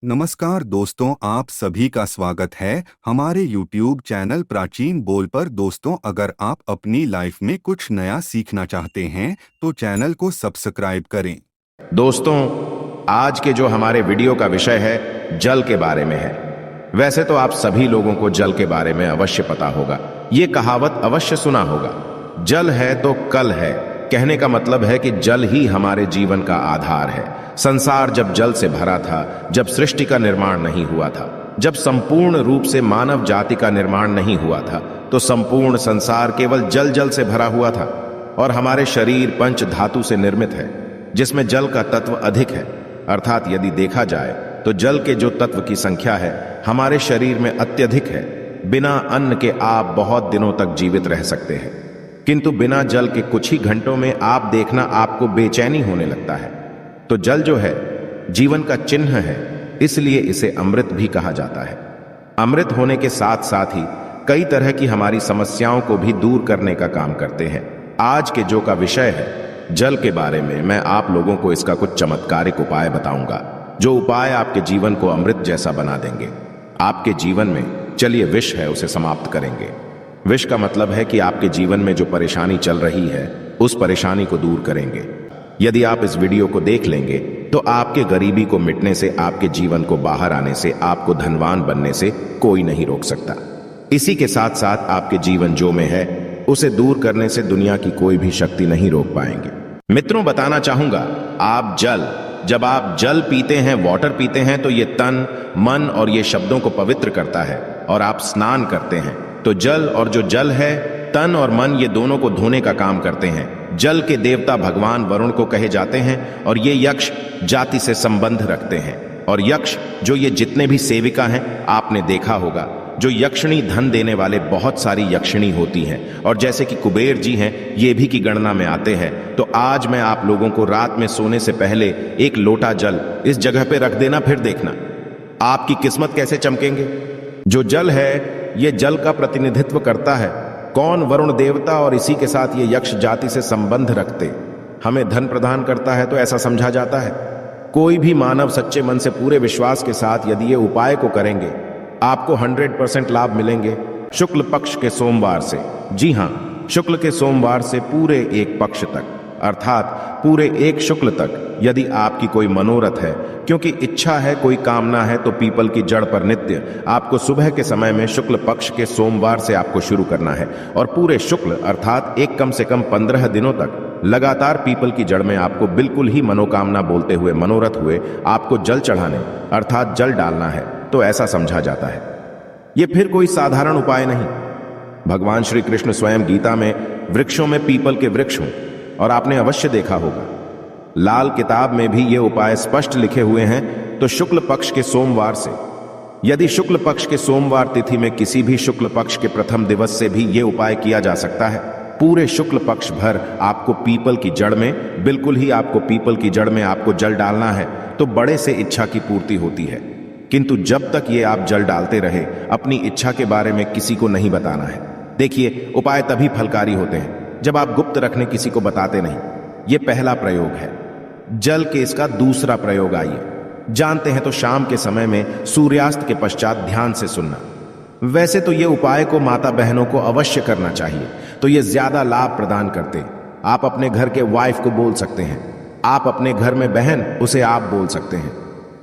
नमस्कार दोस्तों, आप सभी का स्वागत है हमारे YouTube चैनल प्राचीन बोल पर। दोस्तों, अगर आप अपनी लाइफ में कुछ नया सीखना चाहते हैं तो चैनल को सब्सक्राइब करें। दोस्तों, आज के जो हमारे वीडियो का विषय है जल के बारे में है। वैसे तो आप सभी लोगों को जल के बारे में अवश्य पता होगा, ये कहावत अवश्य सुना होगा, जल है तो कल है। कहने का मतलब है कि जल ही हमारे जीवन का आधार है। संसार जब जल से भरा था, जब सृष्टि का निर्माण नहीं हुआ था, जब संपूर्ण रूप से मानव जाति का निर्माण नहीं हुआ था, तो संपूर्ण संसार केवल जल जल से भरा हुआ था। और हमारे शरीर पंच धातु से निर्मित है, जिसमें जल का तत्व अधिक है। अर्थात यदि देखा जाए तो जल के जो तत्व की संख्या है हमारे शरीर में अत्यधिक है। बिना अन्न के आप बहुत दिनों तक जीवित रह सकते हैं, किंतु बिना जल के कुछ ही घंटों में आप देखना आपको बेचैनी होने लगता है। तो जल जो है जीवन का चिन्ह है, इसलिए इसे अमृत भी कहा जाता है। अमृत होने के साथ साथ ही कई तरह की हमारी समस्याओं को भी दूर करने का काम करते हैं। आज के जो का विषय है जल के बारे में, मैं आप लोगों को इसका कुछ चमत्कारिक उपाय बताऊंगा, जो उपाय आपके जीवन को अमृत जैसा बना देंगे। आपके जीवन में चलिए विष है उसे समाप्त करेंगे। विष का मतलब है कि आपके जीवन में जो परेशानी चल रही है उस परेशानी को दूर करेंगे। यदि आप इस वीडियो को देख लेंगे तो आपके गरीबी को मिटने से, आपके जीवन को बाहर आने से, आपको धनवान बनने से कोई नहीं रोक सकता। इसी के साथ साथ आपके जीवन जो में है उसे दूर करने से दुनिया की कोई भी शक्ति नहीं रोक पाएंगे। मित्रों, बताना चाहूंगा, जब आप जल पीते हैं, वाटर पीते हैं, तो ये तन, मन और ये शब्दों को पवित्र करता है। और आप स्नान करते हैं तो जल, और जो जल है तन और मन, ये दोनों को धोने का काम करते हैं। जल के देवता भगवान वरुण को कहे जाते हैं और ये यक्ष जाति से संबंध रखते हैं। और यक्ष जो ये जितने भी सेविका हैं, आपने देखा होगा जो यक्षिणी धन देने वाले बहुत सारी यक्षिणी होती हैं, और जैसे कि कुबेर जी हैं ये भी की गणना में आते हैं। तो आज मैं आप लोगों को रात में सोने से पहले एक लोटा जल इस जगह पे रख देना, फिर देखना आपकी किस्मत कैसे चमकेंगे। जो जल है ये जल का प्रतिनिधित्व करता है कौन? वरुण देवता, और इसी के साथ ये यक्ष जाति से संबंध रखते हमें धन प्रदान करता है, तो ऐसा समझा जाता है। कोई भी मानव सच्चे मन से पूरे विश्वास के साथ यदि ये उपाय को करेंगे, आपको 100% लाभ मिलेंगे। शुक्ल पक्ष के सोमवार से, जी हाँ, शुक्ल के सोमवार से पूरे एक पक्ष तक, अर्थात पूरे एक शुक्ल तक, यदि आपकी कोई मनोरथ है, क्योंकि इच्छा है, कोई कामना है, तो पीपल की जड़ पर नित्य आपको सुबह के समय में शुक्ल पक्ष के सोमवार से आपको शुरू करना है। और पूरे शुक्ल अर्थात एक कम से कम 15 दिनों तक लगातार पीपल की जड़ में आपको बिल्कुल ही मनोकामना बोलते हुए, मनोरथ हुए आपको जल चढ़ाने अर्थात जल डालना है। तो ऐसा समझा जाता है। यह फिर कोई साधारण उपाय नहीं। भगवान श्री कृष्ण स्वयं गीता में वृक्षों में पीपल के वृक्ष हों, और आपने अवश्य देखा होगा लाल किताब में भी ये उपाय स्पष्ट लिखे हुए हैं। तो शुक्ल पक्ष के सोमवार से, यदि शुक्ल पक्ष के सोमवार तिथि में किसी भी शुक्ल पक्ष के प्रथम दिवस से भी ये उपाय किया जा सकता है। पूरे शुक्ल पक्ष भर आपको पीपल की जड़ में, बिल्कुल ही आपको पीपल की जड़ में आपको जल डालना है, तो बड़े से इच्छा की पूर्ति होती है। किंतु जब तक ये आप जल डालते रहे, अपनी इच्छा के बारे में किसी को नहीं बताना है। देखिए, उपाय तभी फलकारी होते हैं जब आप गुप्त रखने किसी को बताते नहीं। ये पहला प्रयोग है। जल के इसका दूसरा प्रयोग आइए जानते हैं। तो शाम के समय में सूर्यास्त के पश्चात ध्यान से सुनना। वैसे तो ये उपाय को माता बहनों को अवश्य करना चाहिए, तो ये ज्यादा लाभ प्रदान करते। आप अपने घर के वाइफ को बोल सकते हैं, आप अपने घर में बहन, उसे आप बोल सकते हैं।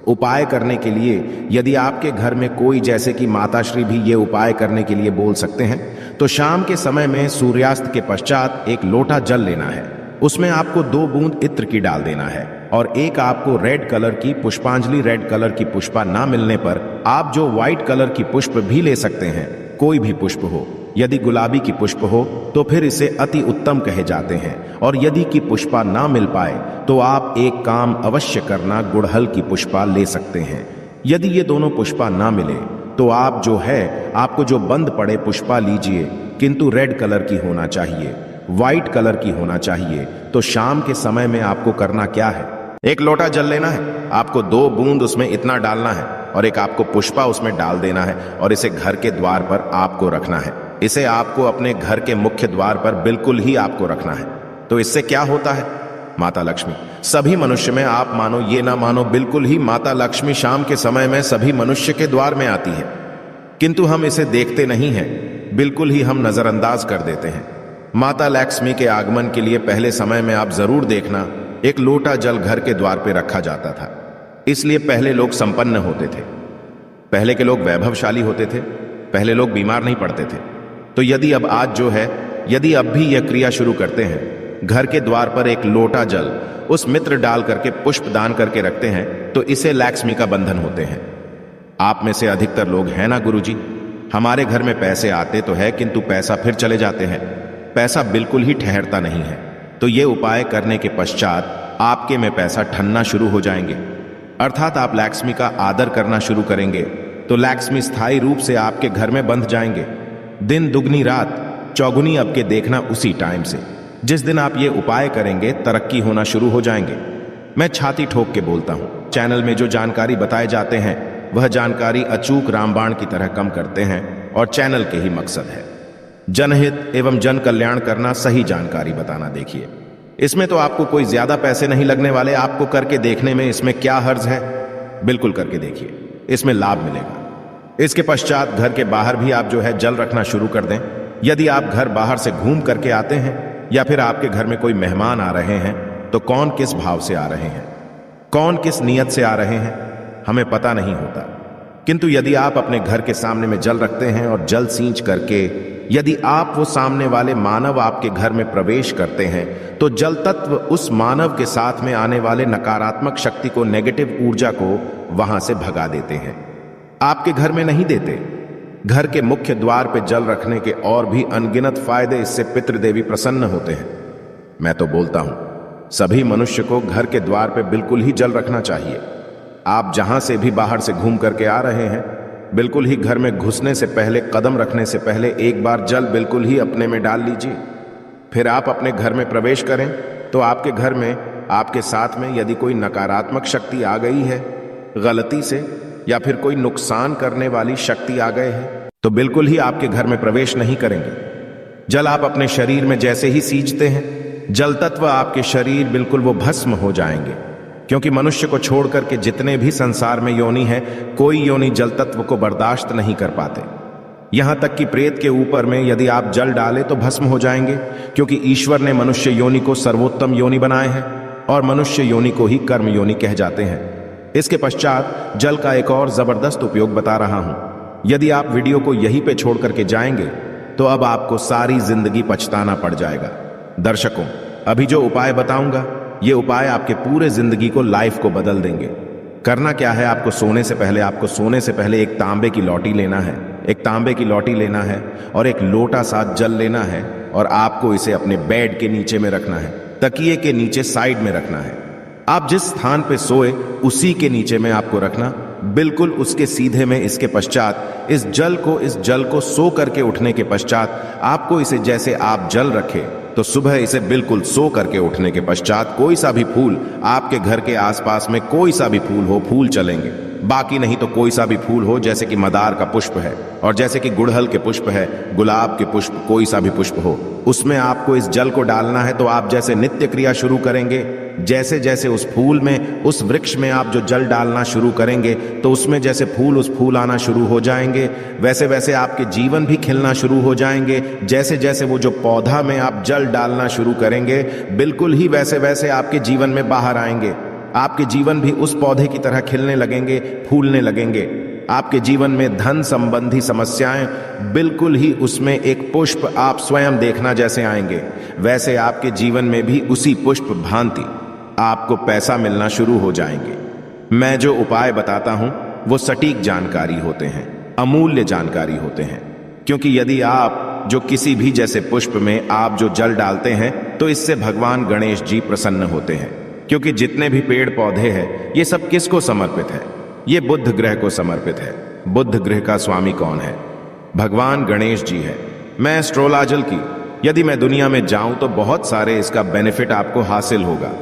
उपाय करने के लिए यदि आपके घर में कोई, जैसे कि माताश्री भी ये उपाय करने के लिए बोल सकते हैं, तो शाम के समय में सूर्यास्त के पश्चात एक लोटा जल लेना है। उसमें आपको 2 बूंद इत्र की डाल देना है, और एक आपको रेड कलर की पुष्पांजलि, रेड कलर की पुष्पा ना मिलने पर आप जो व्हाइट कलर की पुष्प भी ले सकते हैं, कोई भी पुष्प हो। यदि गुलाबी की पुष्प हो तो फिर इसे अति उत्तम कहे जाते हैं। और यदि की पुष्पा ना मिल पाए तो आप एक काम अवश्य करना, गुड़हल की पुष्पा ले सकते हैं। यदि ये दोनों पुष्पा ना मिले तो आप जो है, आपको जो बंद पड़े पुष्पा लीजिए, किंतु रेड कलर की होना चाहिए, व्हाइट कलर की होना चाहिए। तो शाम के समय में आपको करना क्या है, एक लोटा जल लेना है, आपको 2 बूंद उसमें इतना डालना है, और एक आपको पुष्पा उसमें डाल देना है, और इसे घर के द्वार पर आपको रखना है। इसे आपको अपने घर के मुख्य द्वार पर बिल्कुल ही आपको रखना है। तो इससे क्या होता है, माता लक्ष्मी सभी मनुष्य में, आप मानो ये ना मानो, बिल्कुल ही माता लक्ष्मी शाम के समय में सभी मनुष्य के द्वार में आती है, किंतु हम इसे देखते नहीं हैं, बिल्कुल ही हम नजरअंदाज कर देते हैं। माता लक्ष्मी के आगमन के लिए पहले समय में आप जरूर देखना, एक लोटा जल घर के द्वार पे रखा जाता था। इसलिए पहले लोग संपन्न होते थे, पहले के लोग वैभवशाली होते थे, पहले लोग बीमार नहीं पड़ते थे। तो यदि अब आज जो है, यदि अब भी यह क्रिया शुरू करते हैं, घर के द्वार पर एक लोटा जल उस मित्र डाल करके पुष्प दान करके रखते हैं, तो इसे लक्ष्मी का बंधन होते हैं। आप में से अधिकतर लोग हैं ना गुरुजी, हमारे घर में पैसे आते तो है किंतु पैसा फिर चले जाते हैं, पैसा बिल्कुल ही ठहरता नहीं है। तो ये उपाय करने के पश्चात आपके में पैसा ठनना शुरू हो जाएंगे, अर्थात आप लक्ष्मी का आदर करना शुरू करेंगे तो लक्ष्मी स्थायी रूप से आपके घर में बंध जाएंगे। दिन दुगनी रात चौगुनी अब के देखना उसी टाइम से, जिस दिन आप ये उपाय करेंगे तरक्की होना शुरू हो जाएंगे। मैं छाती ठोक के बोलता हूं, चैनल में जो जानकारी बताए जाते हैं वह जानकारी अचूक रामबाण की तरह कम करते हैं और चैनल के ही मकसद है जनहित एवं जन कल्याण करना, सही जानकारी बताना। देखिए, इसमें तो आपको कोई ज्यादा पैसे नहीं लगने वाले, आपको करके देखने में इसमें क्या हर्ज है, बिल्कुल करके देखिए, इसमें लाभ मिलेगा। इसके पश्चात घर के बाहर भी आप जो है जल रखना शुरू कर दें। यदि आप घर बाहर से घूम करके आते हैं या फिर आपके घर में कोई मेहमान आ रहे हैं, तो कौन किस भाव से आ रहे हैं, कौन किस नियत से आ रहे हैं, हमें पता नहीं होता। किंतु यदि आप अपने घर के सामने में जल रखते हैं और जल सींच करके यदि आप वो सामने वाले मानव आपके घर में प्रवेश करते हैं, तो जल तत्व उस मानव के साथ में आने वाले नकारात्मक शक्ति को, नेगेटिव ऊर्जा को वहां से भगा देते हैं। आपके घर में नहीं देते, घर के मुख्य द्वार पे जल रखने के और भी अनगिनत फायदे, इससे पितृदेवी प्रसन्न होते हैं। मैं तो बोलता हूं सभी मनुष्य को घर के द्वार पे बिल्कुल ही जल रखना चाहिए। आप जहां से भी बाहर से घूम करके आ रहे हैं, बिल्कुल ही घर में घुसने से पहले, कदम रखने से पहले एक बार जल बिल्कुल ही अपने में डाल लीजिए। फिर आप अपने घर में प्रवेश करें तो आपके घर में, आपके साथ में यदि कोई नकारात्मक शक्ति आ गई है गलती से, या फिर कोई नुकसान करने वाली शक्ति आ गए हैं, तो बिल्कुल ही आपके घर में प्रवेश नहीं करेंगे। जल आप अपने शरीर में जैसे ही सींचते हैं, जल तत्व आपके शरीर बिल्कुल वो भस्म हो जाएंगे, क्योंकि मनुष्य को छोड़ करके जितने भी संसार में योनि है, कोई योनि जल तत्व को बर्दाश्त नहीं कर पाते। यहां तक कि प्रेत के ऊपर में यदि आप जल डालें तो भस्म हो जाएंगे, क्योंकि ईश्वर ने मनुष्य योनि को सर्वोत्तम योनि बनाए हैं और मनुष्य योनि को ही कर्म योनि कह जाते हैं। इसके पश्चात जल का एक और जबरदस्त उपयोग बता रहा हूं। यदि आप वीडियो को यहीं पे छोड़ करके जाएंगे तो अब आपको सारी जिंदगी पछताना पड़ जाएगा। दर्शकों, अभी जो उपाय बताऊंगा, ये उपाय आपके पूरे जिंदगी को, लाइफ को बदल देंगे। करना क्या है, आपको सोने से पहले एक तांबे की लौटी लेना है, एक तांबे की लौटी लेना है और एक लोटा साथ जल लेना है, और आपको इसे अपने बेड के नीचे में रखना है, तकिए के नीचे साइड में रखना है। आप जिस स्थान पे सोए उसी के नीचे में आपको रखना, बिल्कुल उसके सीधे में। इसके पश्चात इस जल को सो करके उठने के पश्चात आपको इसे, जैसे आप जल रखे तो सुबह इसे बिल्कुल सो करके उठने के पश्चात कोई सा भी फूल, आपके घर के आसपास में कोई सा भी फूल हो, फूल चलेंगे, बाकी नहीं तो कोई सा भी फूल हो, जैसे कि मदार का पुष्प है और जैसे कि गुड़हल के पुष्प है, गुलाब के पुष्प, कोई सा भी पुष्प हो, उसमें आपको इस जल को डालना है। तो आप जैसे नित्य क्रिया शुरू करेंगे, जैसे जैसे उस फूल में, उस वृक्ष में आप जो जल डालना शुरू करेंगे, तो उसमें जैसे फूल आना शुरू हो जाएंगे, वैसे वैसे आपके जीवन भी खिलना शुरू हो जाएंगे। जैसे जैसे वो जो पौधा में आप जल डालना शुरू करेंगे, बिल्कुल ही वैसे वैसे आपके जीवन में बाहर आएंगे। आपके जीवन भी उस पौधे की तरह खिलने लगेंगे, फूलने लगेंगे। आपके जीवन में धन संबंधी समस्याएं, बिल्कुल ही उसमें एक पुष्प आप स्वयं देखना जैसे आएंगे, वैसे आपके जीवन में भी उसी पुष्प भांति आपको पैसा मिलना शुरू हो जाएंगे। मैं जो उपाय बताता हूं वो सटीक जानकारी होते हैं, अमूल्य जानकारी होते हैं, क्योंकि यदि आप जो किसी भी जैसे पुष्प में आप जो जल डालते हैं, तो इससे भगवान गणेश जी प्रसन्न होते हैं। क्योंकि जितने भी पेड़ पौधे हैं, ये सब किसको समर्पित है? ये बुध ग्रह को समर्पित है। बुध ग्रह का स्वामी कौन है? भगवान गणेश जी है। मैं एस्ट्रोलॉजल की, यदि मैं दुनिया में जाऊं तो बहुत सारे इसका बेनिफिट आपको हासिल होगा,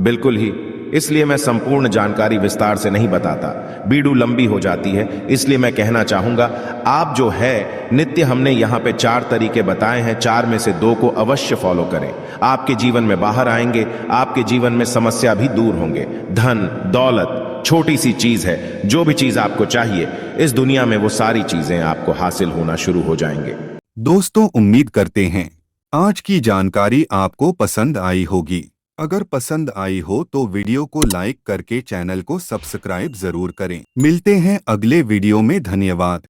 बिल्कुल ही। इसलिए मैं संपूर्ण जानकारी विस्तार से नहीं बताता, वीडियो लंबी हो जाती है। इसलिए मैं कहना चाहूंगा, आप जो है नित्य, हमने यहाँ पे 4 तरीके बताए हैं, 4 में से 2 को अवश्य फॉलो करें। आपके जीवन में बाहर आएंगे। आपके जीवन में समस्या भी दूर होंगे। धन दौलत छोटी सी चीज है। जो भी चीज आपको चाहिए इस दुनिया में, वो सारी चीजें आपको हासिल होना शुरू हो जाएंगे। दोस्तों, उम्मीद करते हैं आज की जानकारी आपको पसंद आई होगी। अगर पसंद आई हो तो वीडियो को लाइक करके चैनल को सब्सक्राइब जरूर करें। मिलते हैं अगले वीडियो में। धन्यवाद।